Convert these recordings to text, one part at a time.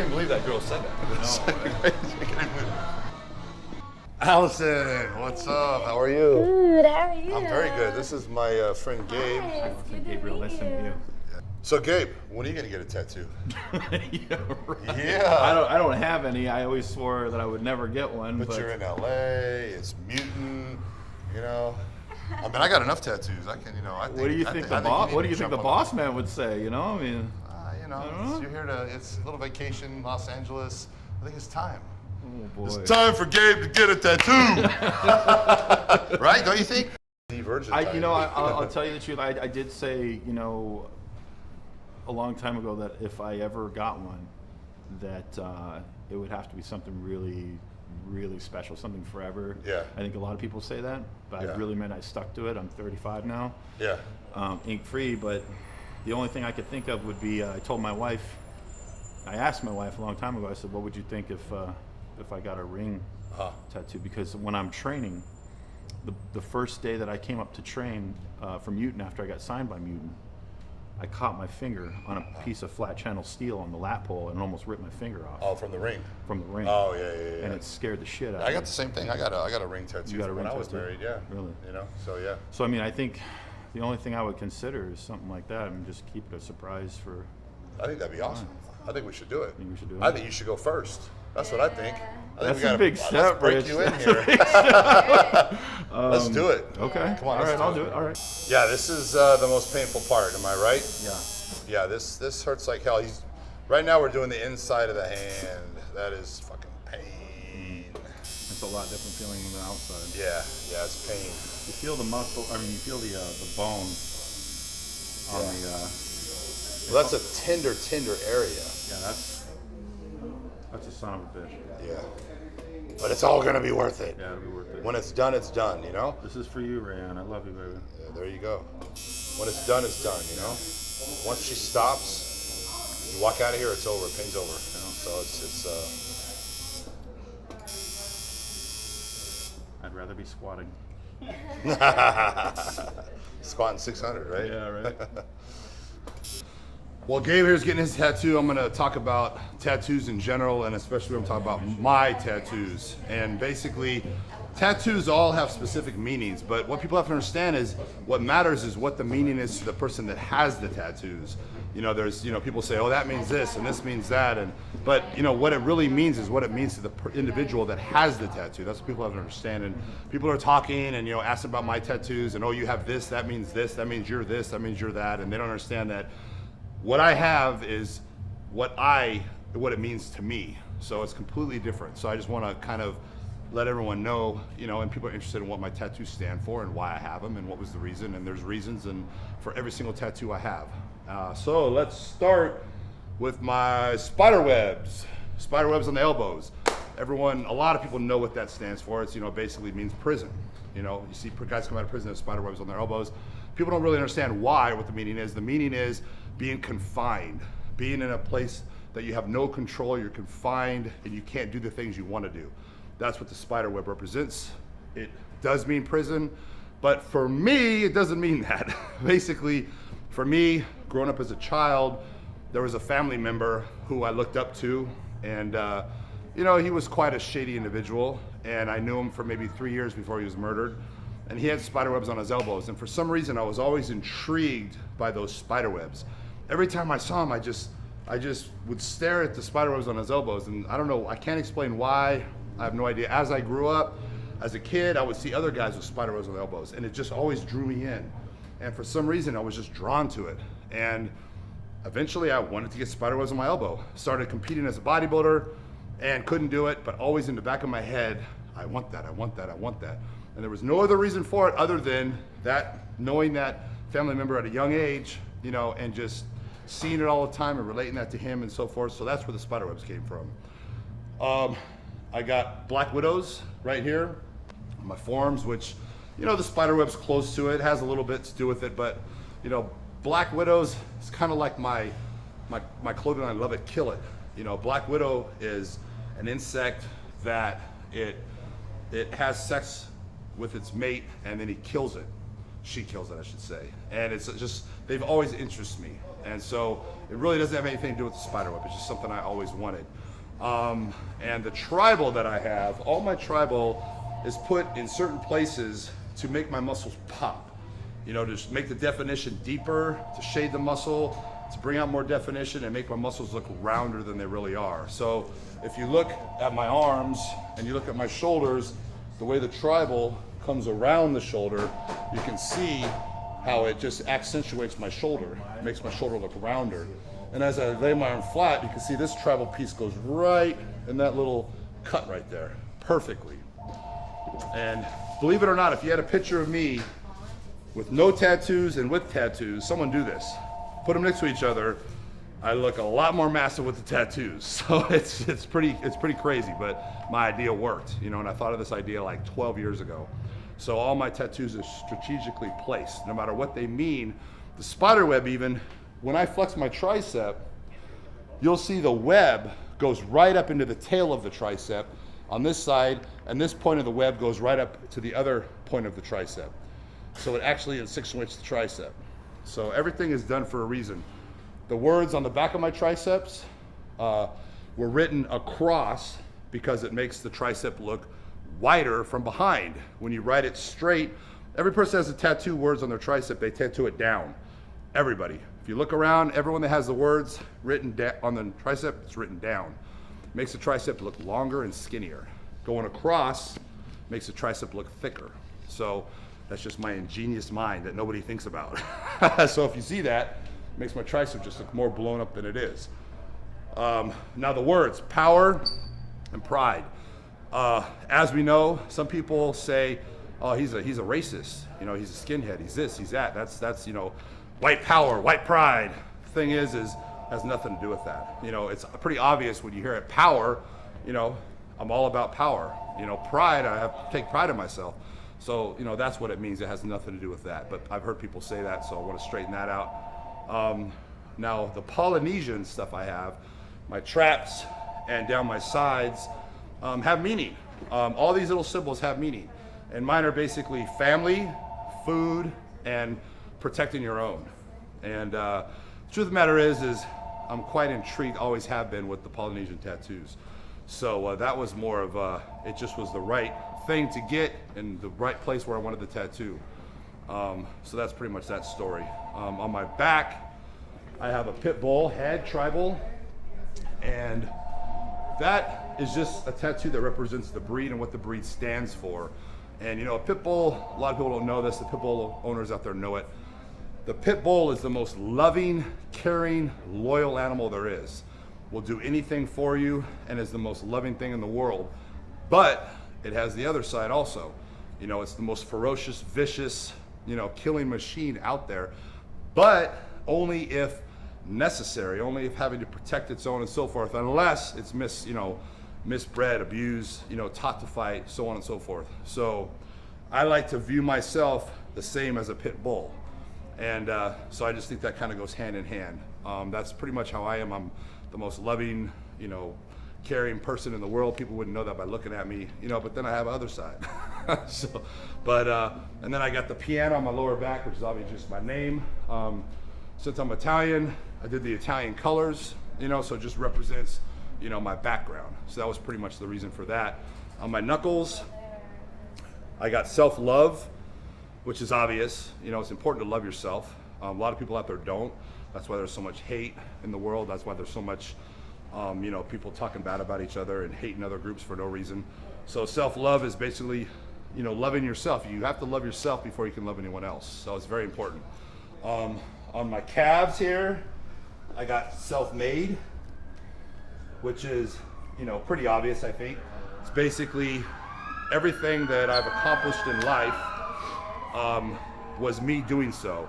can't even believe that girl said that. Allison, what's up? How are you? Good, how are you? I'm very good. This is my friend Gabe. Hi, it's good to Gabriel, meet nice to meet you. So Gabe, when are you gonna get a tattoo? Yeah, right. Yeah. I don't have any. I always swore that I would never get one. But you're in LA. It's Mutant. You know. I mean, I got enough tattoos. I can, I think. What do you think the boss? What do you think the boss man would say? You know, I mean. You're here to. It's a little vacation, Los Angeles. I think it's time. Oh boy. It's time for Gabe to get a tattoo. Right? Don't you think? I'll tell you the truth. I did say, a long time ago that if I ever got one, that it would have to be something really, really special, something forever. Yeah. I think a lot of people say that, but Yeah. I really meant I stuck to it. I'm 35 now. Yeah. Ink free, but the only thing I could think of would be I asked my wife a long time ago. I said, "What would you think if I got a ring tattoo?" Because when I'm training, the first day that I came up to train for Mutant after I got signed by Mutant, I caught my finger on a piece of flat channel steel on the lat pole and almost ripped my finger off. Oh, from the ring. From the ring. Oh yeah. And it scared the shit out of me. I got the same thing. I got a ring tattoo. You got a ring when I was tattoo? married. Yeah. Really? So yeah. So I mean, I think the only thing I would consider is something like that. I mean, just keep it a surprise for. I think that'd be awesome. I think we should do it. Think we should do it? I think you should go first. That's what I think. I think That's a big step, break Rich. you in here. Let's do it. Okay. Come on. All let's right, I'll do it. All right. Yeah, this is the most painful part. Am I right? Yeah. Yeah. This hurts like hell. Right now we're doing the inside of the hand. That is fucking pain. It's a lot different feeling than the outside. Yeah. It's pain. You feel the muscle. I mean, you feel the bone on the. Well, that's a tender area. Yeah, that's a son of a bitch. Yeah. But it's all gonna be worth it. Yeah, it'll be worth it. When it's done, it's done, This is for you, Rayanne. I love you, baby. Yeah, there you go. When it's done, Once she stops, you walk out of here, it's over. Pain's over. So it's I'd rather be squatting. squatting 600, right? Yeah, right. Well, Gabe here's getting his tattoo. I'm going to talk about tattoos in general, and especially I'm talking about my tattoos. And basically, tattoos all have specific meanings, but what people have to understand is what matters is what the meaning is to the person that has the tattoos. There's, people say, oh, that means this and this means that, but what it really means is what it means to the individual that has the tattoo. That's what people have to understand. And people are talking and asking about my tattoos and, oh, you have this, that means you're this, that means you're that, and they don't understand that what I have is what it means to me. So it's completely different. So I just want to kind of let everyone know, and people are interested in what my tattoos stand for and why I have them and what was the reason. And there's reasons for every single tattoo I have. So let's start with my spider webs. Spider webs on the elbows. A lot of people know what that stands for. It's, basically means prison. You see guys come out of prison with spider webs on their elbows. People don't really understand what the meaning is. The meaning is being confined, being in a place that you have no control, you're confined, and you can't do the things you want to do. That's what the spider web represents. It does mean prison, but for me, it doesn't mean that. Basically, for me, growing up as a child, there was a family member who I looked up to, and he was quite a shady individual, and I knew him for maybe 3 years before he was murdered. And he had spider webs on his elbows, and for some reason I was always intrigued by those spider webs. Every time I saw him, I just would stare at the spider webs on his elbows, and I don't know, I can't explain why. I have no idea. As I grew up, as a kid, I would see other guys with spider webs on their elbows, and it just always drew me in. And for some reason, I was just drawn to it. And eventually, I wanted to get spider webs on my elbow. Started competing as a bodybuilder, and couldn't do it, but always in the back of my head, I want that. And there was no other reason for it other than that, knowing that family member at a young age, and just seeing it all the time and relating that to him and so forth. So that's where the spider webs came from. I got black widows right here on my forearms, which, the spider web's close to it, has a little bit to do with it, but, black widows is kind of like my clothing line, Love It, Kill It. Black widow is an insect that it has sex with its mate and then he kills it. she kills it, I should say. And it's just, they've always interested me. And so it really doesn't have anything to do with the spider web. It's just something I always wanted. And the tribal that I have, all my tribal is put in certain places to make my muscles pop. You know, to make the definition deeper, to shade the muscle, to bring out more definition and make my muscles look rounder than they really are. So if you look at my arms and you look at my shoulders, the way the tribal comes around the shoulder, you can see how it just accentuates my shoulder, makes my shoulder look rounder. And as I lay my arm flat, you can see this tribal piece goes right in that little cut right there, perfectly. And believe it or not, if you had a picture of me with no tattoos and with tattoos, someone do this. Put them next to each other, I look a lot more massive with the tattoos. So it's pretty crazy, but my idea worked, you know, and I thought of this idea like 12 years ago. So all my tattoos are strategically placed, no matter what they mean. The spider web even, when I flex my tricep, you'll see the web goes right up into the tail of the tricep on this side, and this point of the web goes right up to the other point of the tricep. So it actually accentuates the tricep. So everything is done for a reason. The words on the back of my triceps were written across because it makes the tricep look wider from behind. When you write it straight, every person has a tattoo words on their tricep, they tattoo it down. Everybody. If you look around, everyone that has the words written on the tricep, it's written down. Makes the tricep look longer and skinnier. Going across makes the tricep look thicker. So that's just my ingenious mind that nobody thinks about. So if you see that, it makes my tricep just look more blown up than it is. Now the words, power and pride. As we know, some people say, oh, he's a racist. You know, he's a skinhead. He's this, he's that. That's you know, white power, white pride. The thing is has nothing to do with that. You know, it's pretty obvious when you hear it. Power, you know, I'm all about power. You know, pride, I have to take pride in myself. So, you know, that's what it means. It has nothing to do with that. But I've heard people say that, so I want to straighten that out. Now, the Polynesian stuff I have, my traps and down my sides have meaning. All these little symbols have meaning. And mine are basically family, food, and protecting your own. And the truth of the matter is I'm quite intrigued, always have been, with the Polynesian tattoos. So that was more of it just was the right thing to get in the right place where I wanted the tattoo. So that's pretty much that story. On my back, I have a pit bull head tribal, and that is just a tattoo that represents the breed and what the breed stands for. And you know, a pit bull, a lot of people don't know this, the pit bull owners out there know it. The pit bull is the most loving, caring, loyal animal there is. Will do anything for you and is the most loving thing in the world. But it has the other side also. You know, it's the most ferocious, vicious, you know, killing machine out there, but only if necessary, only if having to protect its own and so forth, unless it's misbred, abused, you know, taught to fight, so on and so forth. So I like to view myself the same as a pit bull. And so I just think that kind of goes hand in hand. That's pretty much how I am. I'm the most loving, you know, caring person in the world. People wouldn't know that by looking at me, you know, but then I have other side. So, but, and then I got the piano on my lower back, which is obviously just my name. Since I'm Italian, I did the Italian colors, you know, so it just represents, you know, my background. So that was pretty much the reason for that. On my knuckles, I got self-love, which is obvious. You know, it's important to love yourself. A lot of people out there don't. That's why there's so much hate in the world. That's why there's so much, you know, people talking bad about each other and hating other groups for no reason. So self-love is basically, you know, loving yourself. You have to love yourself before you can love anyone else. So it's very important. On my calves here, I got self-made, which is, you know, pretty obvious, I think. It's basically everything that I've accomplished in life was me doing so.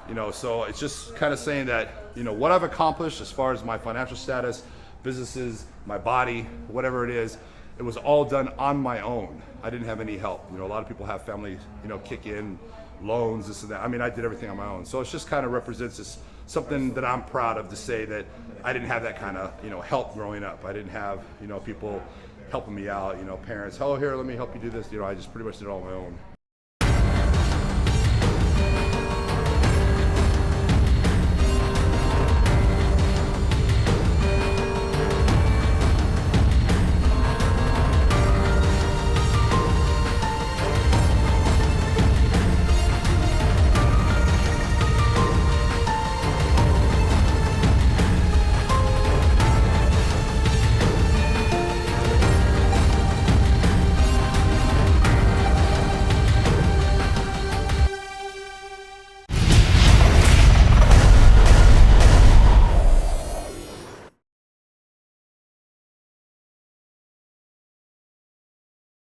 You know, so it's just kind of saying that, you know, what I've accomplished as far as my financial status, businesses, my body, whatever it is, it was all done on my own. I didn't have any help. You know, a lot of people have family, you know, kick in, loans, this and that. I mean, I did everything on my own. So it just kind of represents this, something that I'm proud of, to say that I didn't have that kind of, you know, help growing up. I didn't have, you know, people helping me out, you know, parents, oh, here, let me help you do this. You know, I just pretty much did it all on my own.